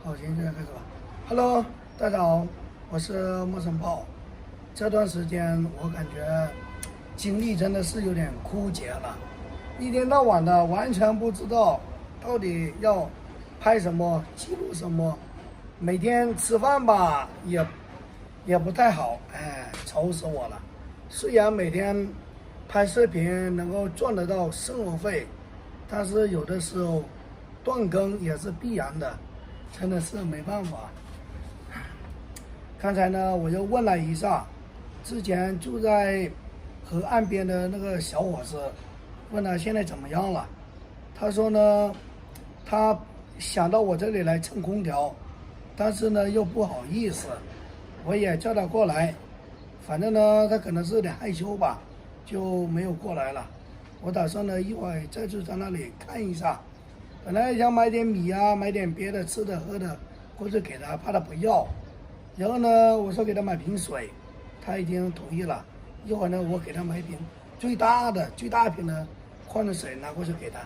好，行，现在开始吧。Hello，大家好，我是莫森豹。这段时间我感觉精力真的是有点枯竭了，一天到晚的完全不知道到底要拍什么、记录什么。每天吃饭吧也不太好，愁死我了。虽然每天拍视频能够赚得到生活费，但是有的时候断更也是必然的，真的是没办法。刚才呢，我又问了一下之前住在河岸边的那个小伙子，问他现在怎么样了。他说呢，他想到我这里来蹭空调，但是呢又不好意思，我也叫他过来，反正呢他可能是有点害羞吧，就没有过来了。我打算呢一会儿再去他那里看一下，本来想买点米啊，买点别的吃的喝的过去给他，怕他不要。然后呢，我说给他买瓶水，他已经同意了。一会儿呢，我给他买一瓶最大瓶的矿泉水拿过去给他。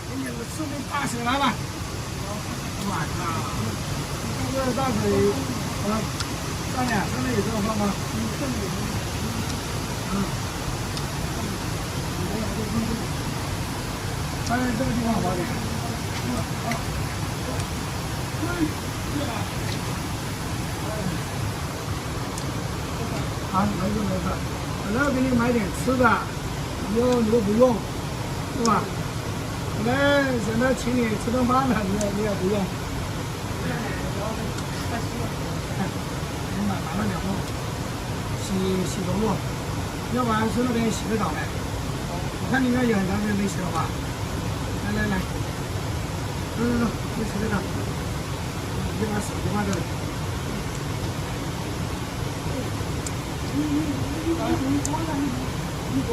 给你个视频大水来了！我靠！这个大水，大脸上面有这个放吗？放在这个地方好点。好，没事。本来要给你买点吃的，以后你又不用，是吧？本来想着请你吃顿饭的，你也不用。拿了2盅，洗头露，要不然去那边洗个澡呗。我看你应该有很长时间没洗了吧？来，走，去洗个澡。你把手机放这里。你光。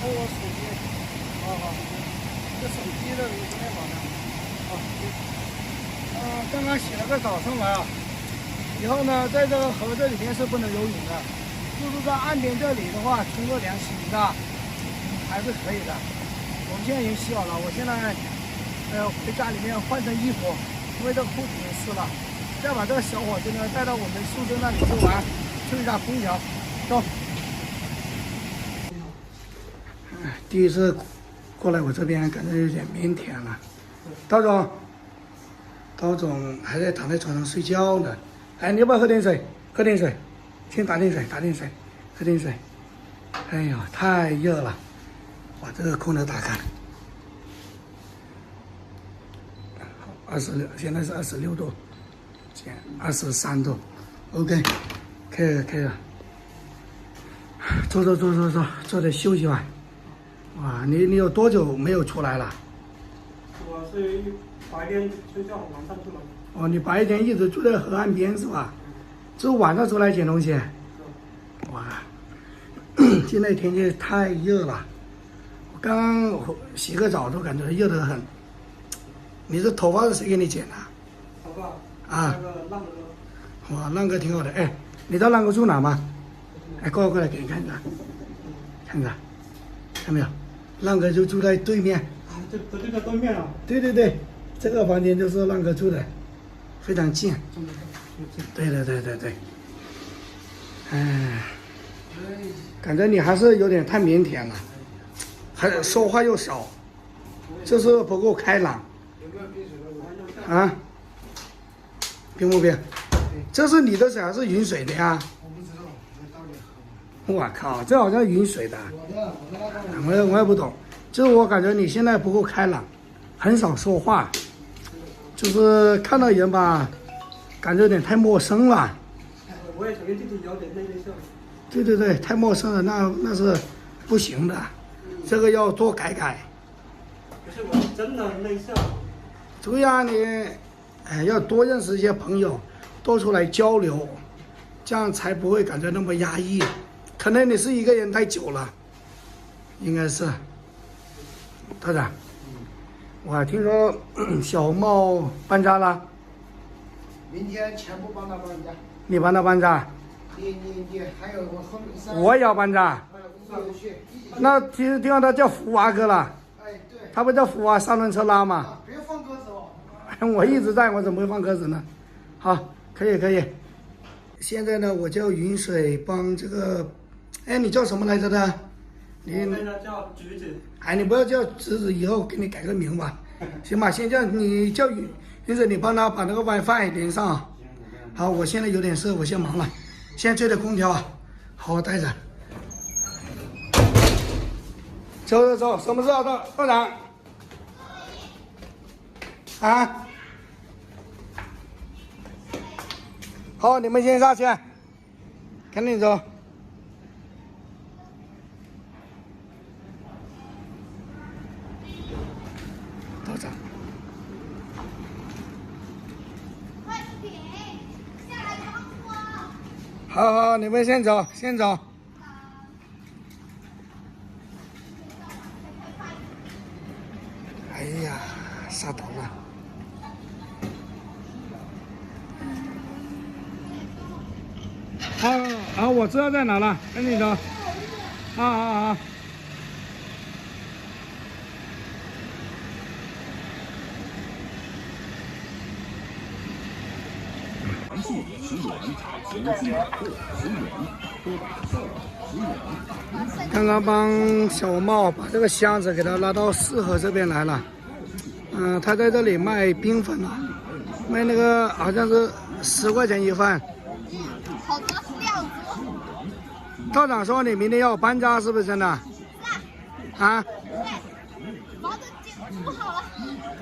我手机，好，这手机的有电宝呢。刚刚洗了个澡上来啊，以后呢，在这个河这里面是不能游泳的，就是在岸边这里的话，冲个凉洗一下还是可以的。我们现在已经洗好了，我现在回家里面换身衣服，因为这裤子也湿了。再把这个小伙子呢带到我们宿舍那里去玩，吹一下空调，走。第一次过来我这边，感觉有点腼腆了。刀总还在躺在床上睡觉呢。哎，你要不要喝点水？喝点水，先打点水，喝点水。哎呀，太热了，把这个空调打开。26，现在是26度，减23度 ，OK， 可以了。坐着休息吧。哇，你有多久没有出来了？我是白天睡觉，晚上出来。哦，你白天一直住在河岸边是吧？只有晚上出来捡东西。哇，现在天气太热了，我刚刚洗个澡都感觉热得很。你这头发是谁给你剪的？头发啊，那个浪哥。哇，浪哥挺好的。哎，你知道浪哥住哪吗？哎，过来给你看一看，看没有？浪哥就住在对面。啊，就在对面啊。对，这个房间就是浪哥住的，非常近。对。哎，感觉你还是有点太腼腆了，还说话又少，就是不够开朗。啊，冰不冰？这是你的水还是云水的呀？我不知道，我倒点喝。我靠，这好像云水的。我也不懂，就是我感觉你现在不够开朗，很少说话，就是看到人吧，感觉有点太陌生了。我也承认自己有点内向。对，太陌生了，那是不行的，这个要多改。可是我真的很内向。对呀，你要多认识一些朋友，多出来交流，这样才不会感觉那么压抑。可能你是一个人太久了，应该是。队长，我听说小茂搬家了，明天全部帮他搬家。你帮他搬家？你还有我后面我也要搬家。那听说他叫福娃哥了。哎，对。他不叫福娃三轮车拉吗？别放鸽子哦。我一直在，我怎么会放鸽子呢？好，可以。现在呢，我叫云水帮这个，哎，你叫什么来着的？我现在叫橘子。哎，你不要叫侄子，以后给你改个名吧，行吧？先叫你叫云水，你帮他把那个 WiFi 连上。好，我现在有点事，我先忙了，先吹着空调，好好待着。走，什么事啊，道长？啊？好，你们先下去，赶紧走。道长。快点，下来帮我。好，你们先走。哎呀，杀头了！好，我知道在哪了，赶紧走。好。刚刚帮小茂把这个箱子给他拉到四合这边来了。他在这里卖冰粉了，卖那个好像是10块钱一份。好多料子。道长说你明天要搬家，是不是真的？是啊。啊？对，房子就不好了。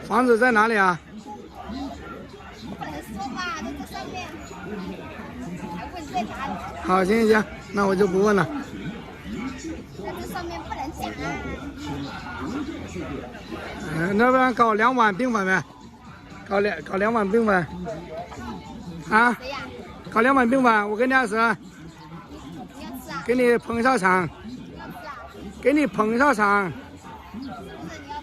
房子在哪里啊？不能说吧，在这上面。还问在哪里？好，行，那我就不问了。在这上面不能讲啊。那不然搞2碗冰粉呗？搞2碗冰粉。啊？谁呀？搞2碗冰粉，我给你20。你要吃啊？给你捧上场。你要吃啊？给你捧上场。是不是你要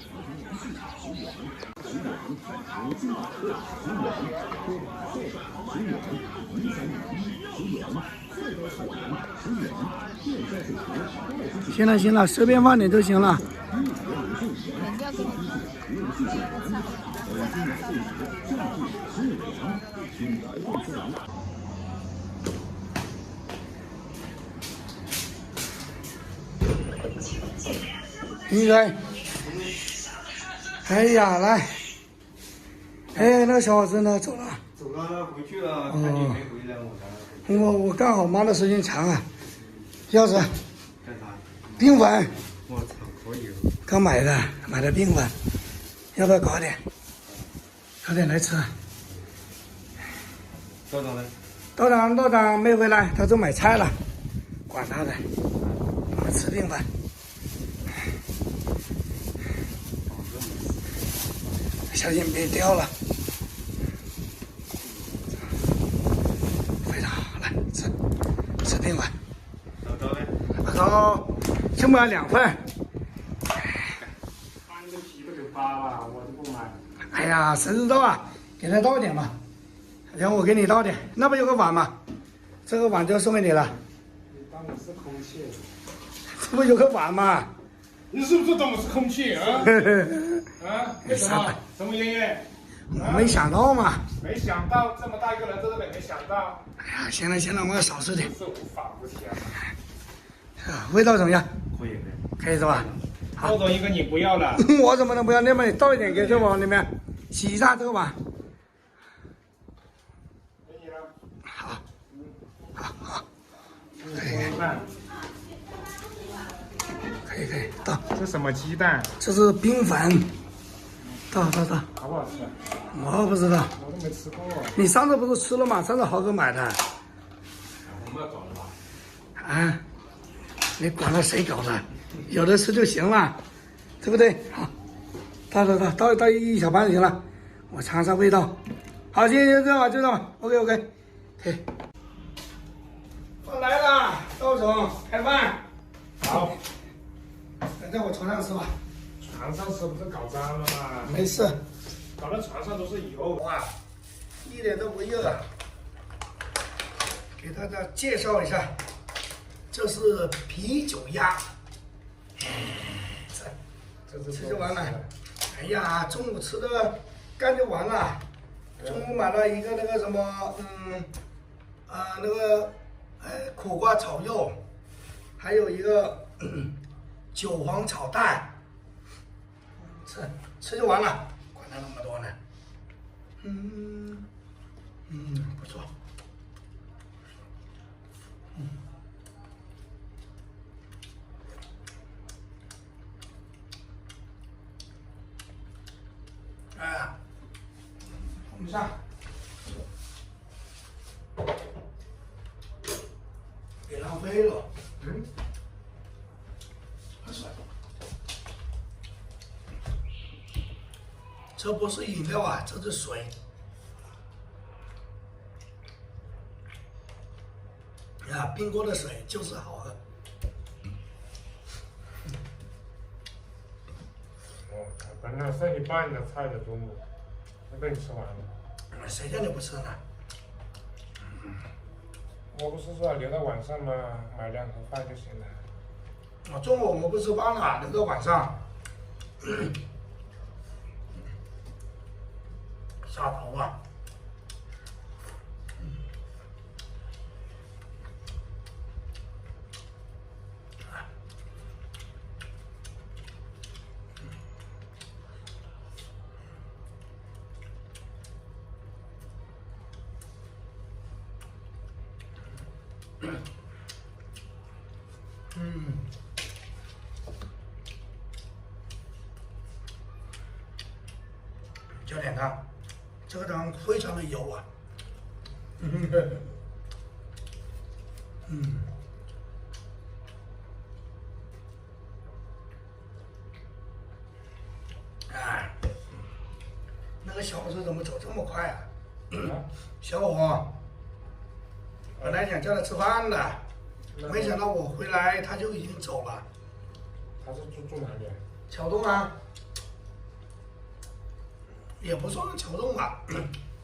吃？行了，随便放点就行了。应该。哎呀，来。哎，那个小伙子呢？走了。走了，回去了，看你没回来，我刚好忙的时间长啊。钥匙。干啥？冰粉。我操，可以了。刚买的冰粉，要不要搞点？搞点来吃。道长呢？道长没回来，他去买菜了，管他的，我们吃冰粉。小心别掉了。非常好，来吃冰粉。老高呢？老高，这么2份。搬个皮不给发吧，我就不买。哎呀，谁知道啊？给他倒点吧，然后我给你倒点。那不有个碗吗？这个碗就送给你了。你当我是空气？这不有个碗吗？你是不是当我是空气啊？啊？为什么？什么原因？我没想到嘛。没想到这么大一个人在这里没想到。哎呀，行了，我要少吃点。是无法无天。味道怎么样？可以的。可以是吧？多走一个你不要了。我怎么能不要？那么你倒一点给这碗里面，洗一下这个碗。给你了。好。可以，倒。这什么鸡蛋？这是冰粉。倒。好不好吃？我不知道。我都没吃过。你上次不是吃了吗？上次豪哥买的。我们要搞的吧？啊？你管了谁搞的？有的吃就行了，对不对？好，倒一小盘就行了。我尝尝味道。好，行，就这样吧。OK。嘿，饭来了，道总开饭。好。在我床上吃吧。床上吃不是搞脏了吗？没事。搞得床上都是油。哇，一点都不热。给大家介绍一下，这是啤酒鸭。吃就完了。哎呀，中午吃的干就完了。中午买了一个那个什么，苦瓜炒肉，还有一个韭黄炒蛋。吃就完了，管他那么多呢。不错。哎，我们上。别浪费了。这不是饮料啊，这是水。啊，冰过的水就是好喝。本来剩一半的菜的中午，都被你吃完了。谁叫你不吃呢？我不是说留到晚上吗？买2盒饭就行了。中午我们不吃饭了，留到晚上。下头吧。加点汤，这个汤非常的油啊。哎，那个小子怎么走这么快啊？小伙，本来想叫他吃饭的，没想到我回来他就已经走了。他是住哪里？桥洞啊，也不算桥洞吧，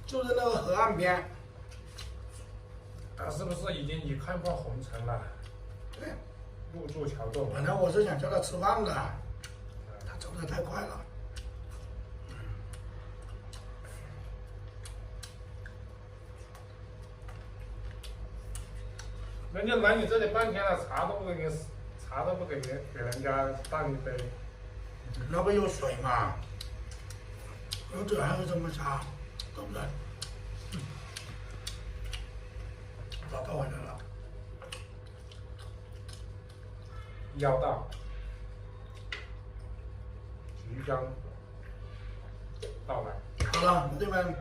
就是那个河岸边。他是不是已经看破红尘了？对，入住桥洞。本来我是想叫他吃饭的，他走得太快了。人家来你这里半天了，茶都不给人家倒一杯。那不有水嘛？这还有这么茶，对不对？找到回来了。要到即将到来。好了，同志们，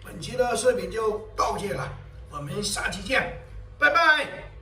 本期的视频就到这了，我们下期见，拜拜。